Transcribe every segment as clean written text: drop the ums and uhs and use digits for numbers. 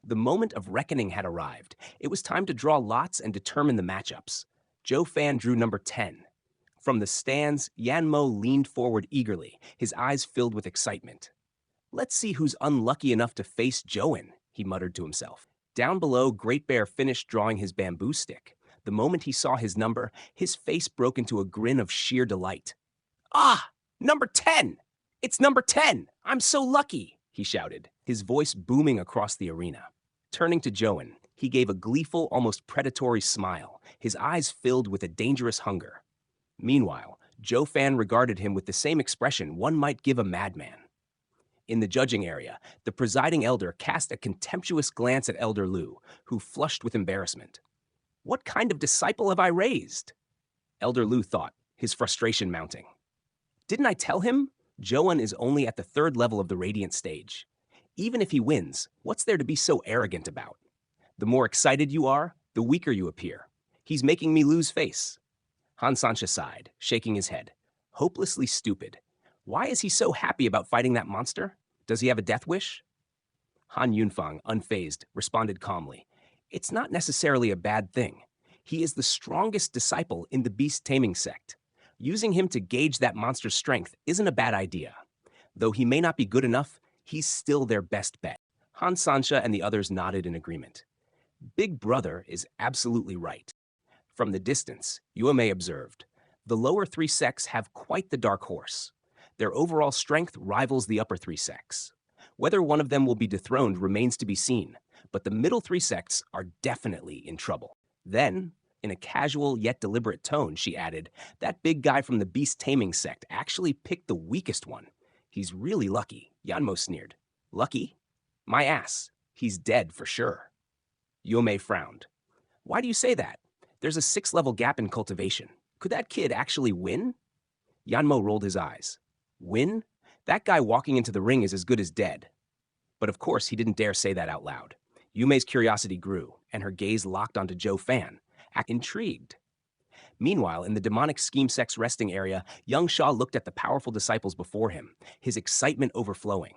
The moment of reckoning had arrived. It was time to draw lots and determine the matchups. Zhou Fan drew number 10. From the stands, Yan Mo leaned forward eagerly, his eyes filled with excitement. "Let's see who's unlucky enough to face Joan," he muttered to himself. Down below, Great Bear finished drawing his bamboo stick. The moment he saw his number, his face broke into a grin of sheer delight. "Ah! Number 10! It's number 10! I'm so lucky!" he shouted, his voice booming across the arena. Turning to Joan, he gave a gleeful, almost predatory smile, his eyes filled with a dangerous hunger. Meanwhile, Zhou Fan regarded him with the same expression one might give a madman. In the judging area, the presiding elder cast a contemptuous glance at Elder Lu, who flushed with embarrassment. "What kind of disciple have I raised?" Elder Lu thought, his frustration mounting. "Didn't I tell him? Joan is only at the 3rd level of the Radiant stage. Even if he wins, what's there to be so arrogant about? The more excited you are, the weaker you appear. He's making me lose face." Han Sancha sighed, shaking his head. Hopelessly stupid. Why is he so happy about fighting that monster? Does he have a death wish? Han Yunfang, unfazed, responded calmly. "It's not necessarily a bad thing. He is the strongest disciple in the beast taming sect. Using him to gauge that monster's strength isn't a bad idea. Though he may not be good enough, he's still their best bet." Han Sancha and the others nodded in agreement. Big Brother is absolutely right. From the distance, Yuame observed, the lower 3 sects have quite the dark horse. Their overall strength rivals the upper 3 sects. Whether one of them will be dethroned remains to be seen, but the middle 3 sects are definitely in trouble. Then, in a casual yet deliberate tone, she added, "That big guy from the beast taming sect actually picked the weakest one. He's really lucky," Yanmo sneered. "Lucky? My ass. He's dead for sure." Yume frowned. "Why do you say that? There's a 6-level gap in cultivation. Could that kid actually win?" Yanmo rolled his eyes. "Win? That guy walking into the ring is as good as dead." But of course, he didn't dare say that out loud. Yume's curiosity grew, and her gaze locked onto Zhou Fan, intrigued. Meanwhile, in the demonic scheme sect's resting area, young Shaw looked at the powerful disciples before him, his excitement overflowing.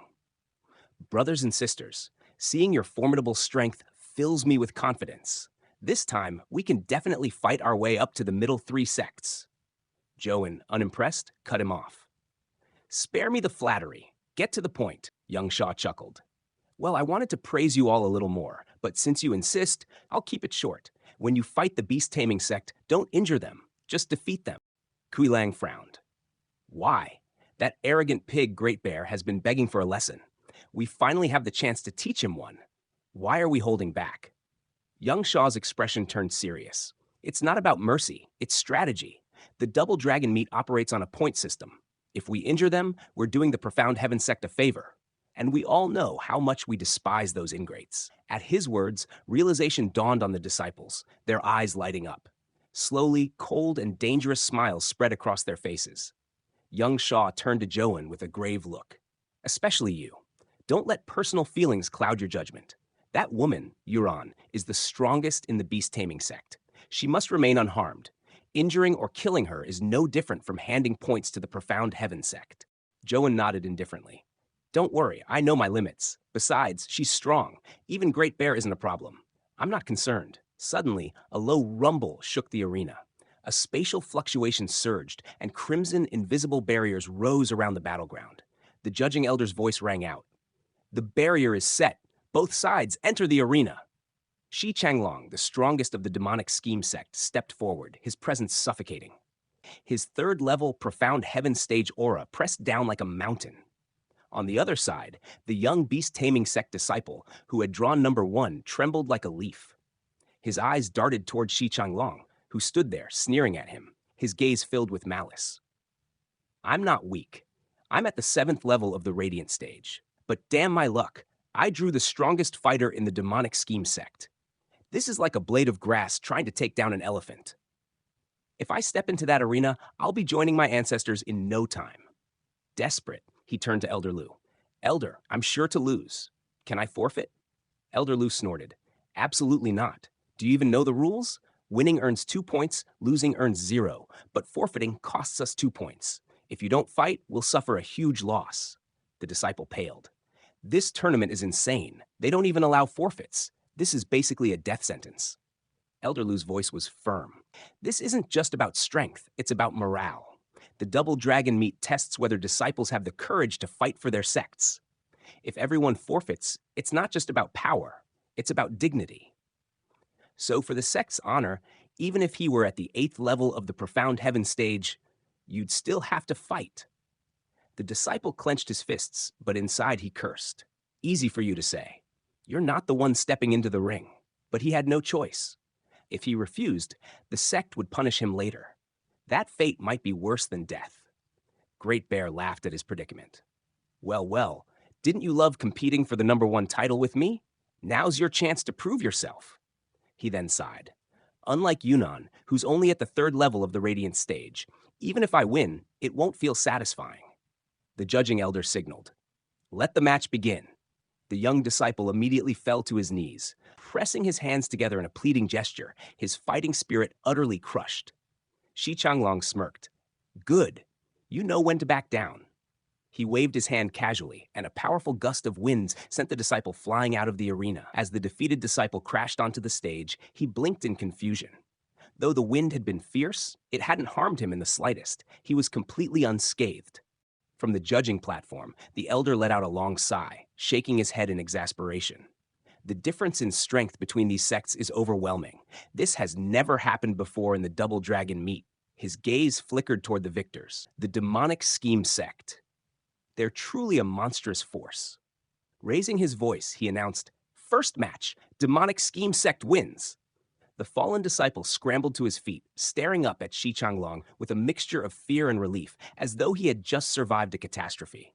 "Brothers and sisters, seeing your formidable strength fills me with confidence. This time, we can definitely fight our way up to the middle 3 sects." Joan, unimpressed, cut him off. "Spare me the flattery. Get to the point," young Shaw chuckled. "Well, I wanted to praise you all a little more, but since you insist, I'll keep it short. When you fight the beast taming sect, don't injure them, just defeat them." Kui Lang frowned. "Why? That arrogant pig Great Bear has been begging for a lesson. We finally have the chance to teach him one. Why are we holding back?" Young Shaw's expression turned serious. "It's not about mercy, it's strategy. The double dragon meat operates on a point system. If we injure them, we're doing the profound heaven sect a favor. And we all know how much we despise those ingrates." At his words, realization dawned on the disciples, their eyes lighting up. Slowly, cold and dangerous smiles spread across their faces. Young Shaw turned to Joan with a grave look. "Especially you. Don't let personal feelings cloud your judgment. That woman, Yuron, is the strongest in the beast taming sect. She must remain unharmed. Injuring or killing her is no different from handing points to the profound heaven sect." Joan nodded indifferently. "Don't worry, I know my limits. Besides, she's strong. Even Great Bear isn't a problem. I'm not concerned." Suddenly, a low rumble shook the arena. A spatial fluctuation surged, and crimson, invisible barriers rose around the battleground. The judging elder's voice rang out. "The barrier is set. Both sides enter the arena." Shi Changlong, the strongest of the demonic scheme sect, stepped forward, his presence suffocating. His 3rd-level profound heaven stage aura pressed down like a mountain. On the other side, the young beast-taming sect disciple, who had drawn number 1, trembled like a leaf. His eyes darted toward Shi Changlong, who stood there, sneering at him, his gaze filled with malice. "I'm not weak. I'm at the 7th level of the Radiant stage. But damn my luck, I drew the strongest fighter in the demonic scheme sect. This is like a blade of grass trying to take down an elephant. If I step into that arena, I'll be joining my ancestors in no time." Desperate, he turned to Elder Lu. "Elder, I'm sure to lose. Can I forfeit?" Elder Lu snorted. "Absolutely not. Do you even know the rules? Winning earns 2 points, losing earns 0, but forfeiting costs us 2 points. If you don't fight, we'll suffer a huge loss." The disciple paled. This tournament is insane. They don't even allow forfeits. This is basically a death sentence. Elder Lu's voice was firm. This isn't just about strength, it's about morale. The double dragon meet tests whether disciples have the courage to fight for their sects. If everyone forfeits, it's not just about power, it's about dignity. So for the sect's honor, even if he were at the 8th level of the profound heaven stage, you'd still have to fight. The disciple clenched his fists, but inside he cursed. Easy for you to say. You're not the one stepping into the ring. But he had no choice. If he refused, the sect would punish him later. That fate might be worse than death. Great Bear laughed at his predicament. Well, didn't you love competing for the #1 title with me? Now's your chance to prove yourself. He then sighed. Unlike Yunnan, who's only at the 3rd level of the Radiant stage, even if I win, it won't feel satisfying. The judging elder signaled. Let the match begin. The young disciple immediately fell to his knees, pressing his hands together in a pleading gesture, his fighting spirit utterly crushed. Shi Changlong smirked. Good. You know when to back down. He waved his hand casually, and a powerful gust of winds sent the disciple flying out of the arena. As the defeated disciple crashed onto the stage, he blinked in confusion. Though the wind had been fierce, it hadn't harmed him in the slightest. He was completely unscathed. From the judging platform, the elder let out a long sigh, shaking his head in exasperation. The difference in strength between these sects is overwhelming. This has never happened before in the Double Dragon meet. His gaze flickered toward the victors, the demonic scheme sect. They're truly a monstrous force. Raising his voice, he announced, First match, demonic scheme sect wins. The fallen disciple scrambled to his feet, staring up at Shi Changlong with a mixture of fear and relief, as though he had just survived a catastrophe.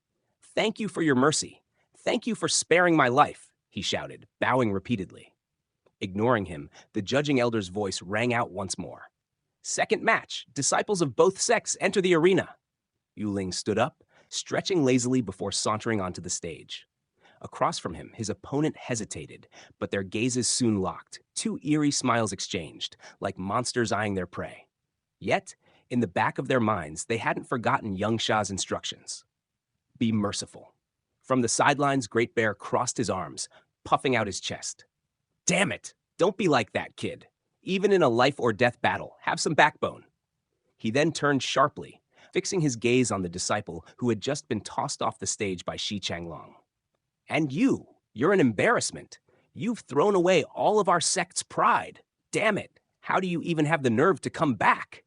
Thank you for your mercy. Thank you for sparing my life, he shouted, bowing repeatedly. Ignoring him, the judging elder's voice rang out once more. Second match, disciples of both sects enter the arena. Yuling stood up, stretching lazily before sauntering onto the stage. Across from him, his opponent hesitated, but their gazes soon locked. 2 eerie smiles exchanged, like monsters eyeing their prey. Yet, in the back of their minds, they hadn't forgotten young Sha's instructions. Be merciful. From the sidelines, Great Bear crossed his arms, puffing out his chest. Damn it! Don't be like that, kid. Even in a life-or-death battle, have some backbone. He then turned sharply, fixing his gaze on the disciple who had just been tossed off the stage by Shi Changlong. And you're an embarrassment. You've thrown away all of our sect's pride. Damn it, how do you even have the nerve to come back?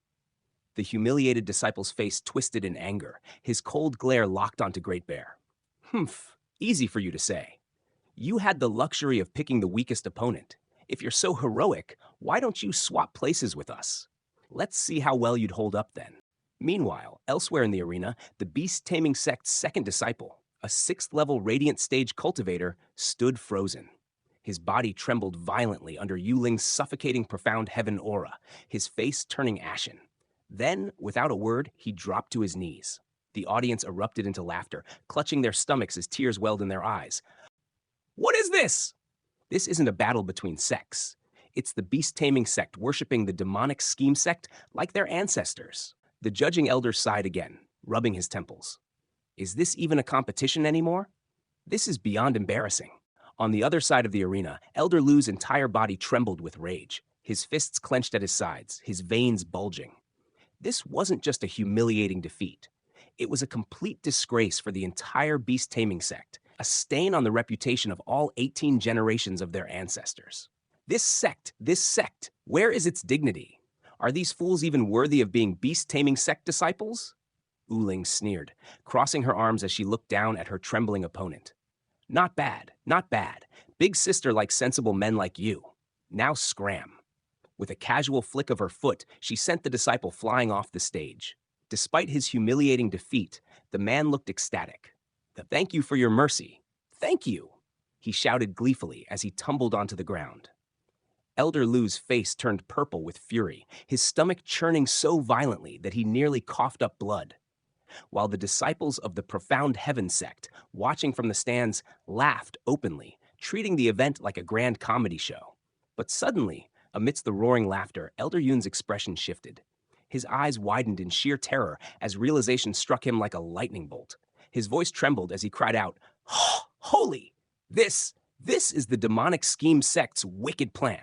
The humiliated disciple's face twisted in anger, his cold glare locked onto Great Bear. Humph, easy for you to say. You had the luxury of picking the weakest opponent. If you're so heroic, why don't you swap places with us? Let's see how well you'd hold up then. Meanwhile, elsewhere in the arena, the beast-taming sect's second disciple, a 6th-level Radiant stage cultivator, stood frozen. His body trembled violently under Yuling's suffocating profound heaven aura, his face turning ashen. Then, without a word, he dropped to his knees. The audience erupted into laughter, clutching their stomachs as tears welled in their eyes. What is this? This isn't a battle between sects. It's the beast-taming sect worshipping the demonic scheme sect like their ancestors. The judging elder sighed again, rubbing his temples. Is this even a competition anymore? This is beyond embarrassing. On the other side of the arena, Elder Lu's entire body trembled with rage, his fists clenched at his sides, his veins bulging. This wasn't just a humiliating defeat. It was a complete disgrace for the entire beast-taming sect, a stain on the reputation of all 18 generations of their ancestors. This sect, where is its dignity? Are these fools even worthy of being beast-taming sect disciples? Yuling sneered, crossing her arms as she looked down at her trembling opponent. Not bad, not bad. Big sister likes sensible men like you. Now scram. With a casual flick of her foot, she sent the disciple flying off the stage. Despite his humiliating defeat, the man looked ecstatic. Thank you for your mercy. Thank you, he shouted gleefully as he tumbled onto the ground. Elder Lu's face turned purple with fury, his stomach churning so violently that he nearly coughed up blood. While the disciples of the Profound Heaven sect, watching from the stands, laughed openly, treating the event like a grand comedy show. But suddenly, amidst the roaring laughter, Elder Yun's expression shifted. His eyes widened in sheer terror as realization struck him like a lightning bolt. His voice trembled as he cried out, Holy! This is the demonic scheme sect's wicked plan.